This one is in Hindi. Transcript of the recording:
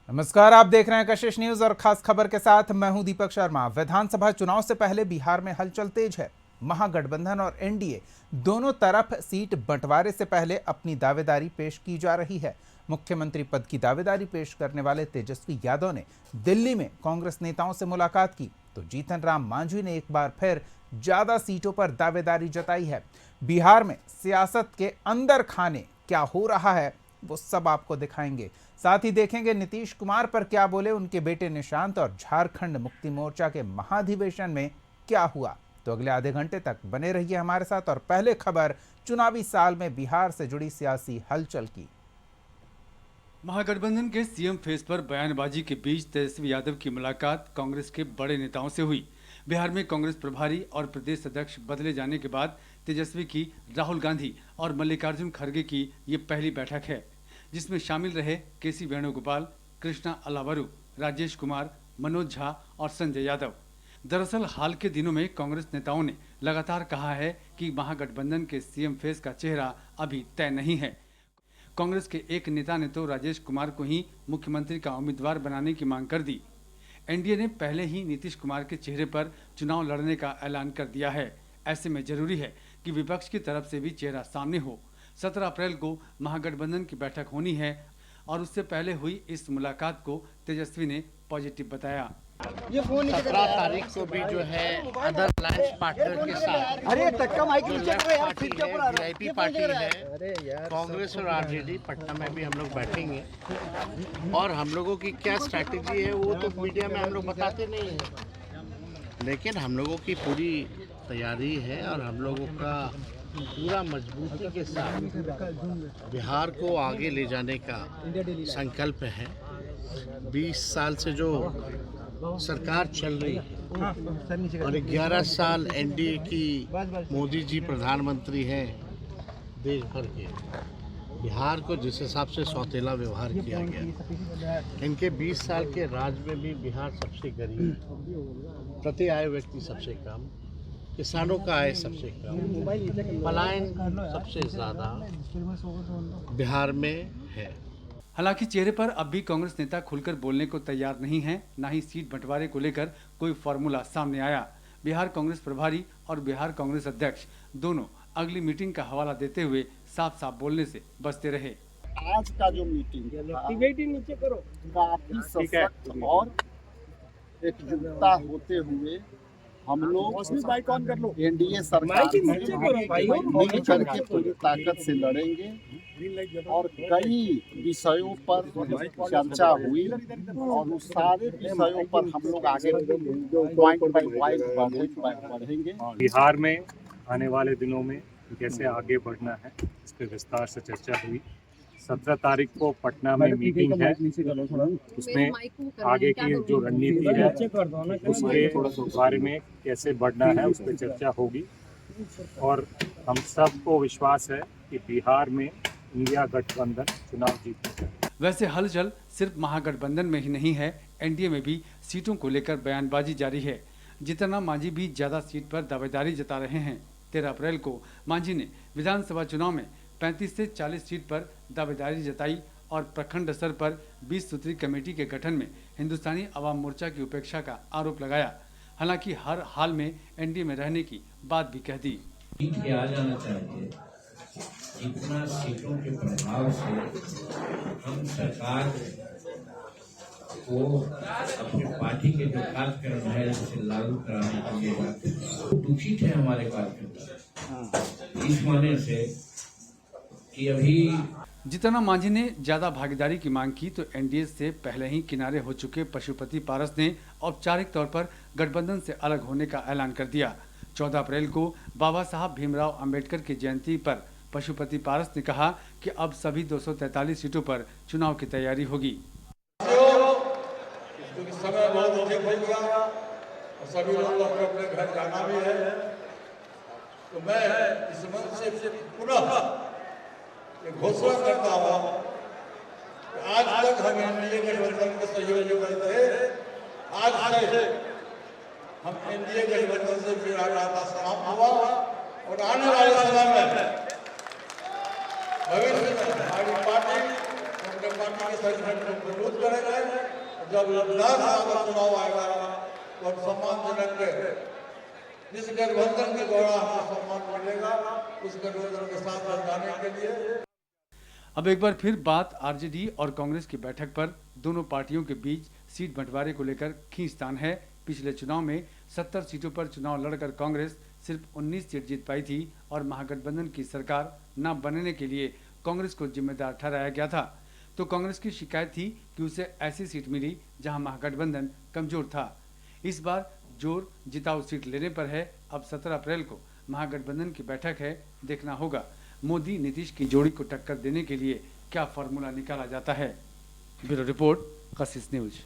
नमस्कार, आप देख रहे हैं कशिश न्यूज और खास खबर के साथ मैं हूं दीपक शर्मा। विधानसभा चुनाव से पहले बिहार में हलचल तेज है। महागठबंधन और एनडीए दोनों तरफ सीट बंटवारे से पहले अपनी दावेदारी पेश की जा रही है। मुख्यमंत्री पद की दावेदारी पेश करने वाले तेजस्वी यादव ने दिल्ली में कांग्रेस नेताओं से मुलाकात की, तो जीतन राम मांझी ने एक बार फिर ज्यादा सीटों पर दावेदारी जताई है। बिहार में सियासत के अंदर खाने क्या हो रहा है वो सब आपको दिखाएंगे। साथ ही देखेंगे नीतीश कुमार पर क्या बोले उनके बेटे निशांत और झारखंड मुक्ति मोर्चा के महाधिवेशन में क्या हुआ। तो अगले आधे घंटे तक बने रहिए हमारे साथ। और पहले खबर चुनावी साल में बिहार से जुड़ी सियासी हलचल की। महागठबंधन के सीएम फेस पर बयानबाजी के बीच तेजस्वी यादव की मुलाकात कांग्रेस के बड़े नेताओं से हुई। बिहार में कांग्रेस प्रभारी और प्रदेश अध्यक्ष बदले जाने के बाद तेजस्वी की राहुल गांधी और मल्लिकार्जुन खड़गे की ये पहली बैठक है, जिसमें शामिल रहे केसी वेणुगोपाल, कृष्णा अलावरू, राजेश कुमार, मनोज झा और संजय यादव। दरअसल हाल के दिनों में कांग्रेस नेताओं ने लगातार कहा है कि महागठबंधन के सीएम फेस का चेहरा अभी तय नहीं है। कांग्रेस के एक नेता ने तो राजेश कुमार को ही मुख्यमंत्री का उम्मीदवार बनाने की मांग कर दी। एनडीए ने पहले ही नीतीश कुमार के चेहरे पर चुनाव लड़ने का ऐलान कर दिया है। ऐसे में जरूरी है कि विपक्ष की तरफ से भी चेहरा सामने हो। 17 अप्रैल को महागठबंधन की बैठक होनी है और उससे पहले हुई इस मुलाकात को तेजस्वी ने पॉजिटिव बताया। 17 तारीख को भी जो है अदर अलायंस पार्टनर के साथ वीआईपी पार्टी है, कांग्रेस और आरजेडी पटना में भी हम लोग बैठेंगे और हम लोगों की क्या स्ट्रैटेजी है वो तो मीडिया में हम लोग बताते नहीं हैं, लेकिन हम लोगों की पूरी तैयारी है और हम लोगों का पूरा मजबूती के साथ बिहार को आगे ले जाने का संकल्प है। 20 साल से जो सरकार चल रही है और 11 साल एनडीए की मोदी जी प्रधानमंत्री हैं देश भर के, बिहार को जिस हिसाब से सौतेला व्यवहार किया गया, इनके 20 साल के राज में भी बिहार सबसे गरीब, प्रति आय व्यक्ति सबसे कम, किसानों का आय सबसे कम, पलायन सबसे ज़्यादा बिहार में है। हालांकि चेहरे पर अब भी कांग्रेस नेता खुलकर बोलने को तैयार नहीं है, न ही सीट बंटवारे को लेकर कोई फॉर्मूला सामने आया। बिहार कांग्रेस प्रभारी और बिहार कांग्रेस अध्यक्ष दोनों अगली मीटिंग का हवाला देते हुए साफ साफ बोलने से बचते रहे। आज का जो मीटिंग काफी सशक्त और एकजुटता होते हुए हम लोग एनडीए सरकार मिल करके पूरी ताकत से लड़ेंगे और कई विषयों पर चर्चा हुई और उस सारे विषयों पर हम लोग आगे पॉइंट बाय पॉइंट बढ़ेंगे। बिहार में आने वाले दिनों में कैसे आगे बढ़ना है इस पर विस्तार से चर्चा हुई। 17 तारीख को पटना में मीटिंग है, उसमें आगे की जो रणनीति है उसके बारे में कैसे बढ़ना है उस पर चर्चा होगी और हम सबको विश्वास है कि बिहार में इंडिया गठबंधन चुनाव जीतेगा। वैसे हलचल सिर्फ महागठबंधन में ही नहीं है, एनडीए में भी सीटों को लेकर बयानबाजी जारी है। जीतन राम मांझी भी ज्यादा सीट पर दावेदारी जता रहे हैं। 13 अप्रैल को मांझी ने विधानसभा चुनाव में 35 से 40 सीट पर दावेदारी जताई और प्रखंड स्तर पर 20 सूत्री कमेटी के गठन में हिंदुस्तानी अवाम मोर्चा की उपेक्षा का आरोप लगाया। हालांकि हर हाल में एनडीए में रहने की बात भी कह दी। आ जाना चाहिए, इतना सीटों के प्रभाव से हम सरकार को अपने पार्टी के जो कार्यक्रम है उसे लागू कराने के लिए दुखी थे हमारे कार्यकर्ता, इस माने से कि अभी जीतन राम मांझी ने ज्यादा भागीदारी की मांग की तो एनडीए से पहले ही किनारे हो चुके पशुपति पारस ने औपचारिक तौर पर गठबंधन से अलग होने का ऐलान कर दिया। 14 अप्रैल को बाबा साहब भीमराव अंबेडकर की जयंती पर पशुपति पारस ने कहा कि अब सभी 243 सीटों पर चुनाव की तैयारी होगी। समय बहुत अधिक हो गया और सभी लोग अपने घर जाना भी है, तो मैं इस मंच से पुनः घोषणा करता हूँ कि आज तक हम एनडीए गठबंधन के सहयोग करते, आज से हम एनडीए गठबंधन से मेरा नाता समाप्त हुआ और आने वाले समय में भविष्य में हमारी पार्टी अपने पार्टी के संगठन को मजबूत करेंगे। जब विधानसभा का चुनाव आएगा तो सम्मानजनक जिस गठबंधन के द्वारा हमें सम्मान मिलेगा उस गठबंधन के साथ जाने के लिए। अब एक बार फिर बात आरजेडी और कांग्रेस की बैठक पर दोनों पार्टियों के बीच सीट बंटवारे को लेकर खींचतान है। पिछले चुनाव में 70 सीटों पर चुनाव लड़कर कांग्रेस सिर्फ 19 सीट जीत पाई थी और महागठबंधन की सरकार न बनने के लिए कांग्रेस को जिम्मेदार ठहराया गया था। तो कांग्रेस की शिकायत थी कि उसे ऐसी सीट मिली जहां महागठबंधन कमजोर था। इस बार जोर जिताऊ सीट लेने पर है। अब 17 अप्रैल को महागठबंधन की बैठक है, देखना होगा मोदी नीतीश की जोड़ी को टक्कर देने के लिए क्या फॉर्मूला निकाला जाता है। ब्यूरो रिपोर्ट, कशिश न्यूज।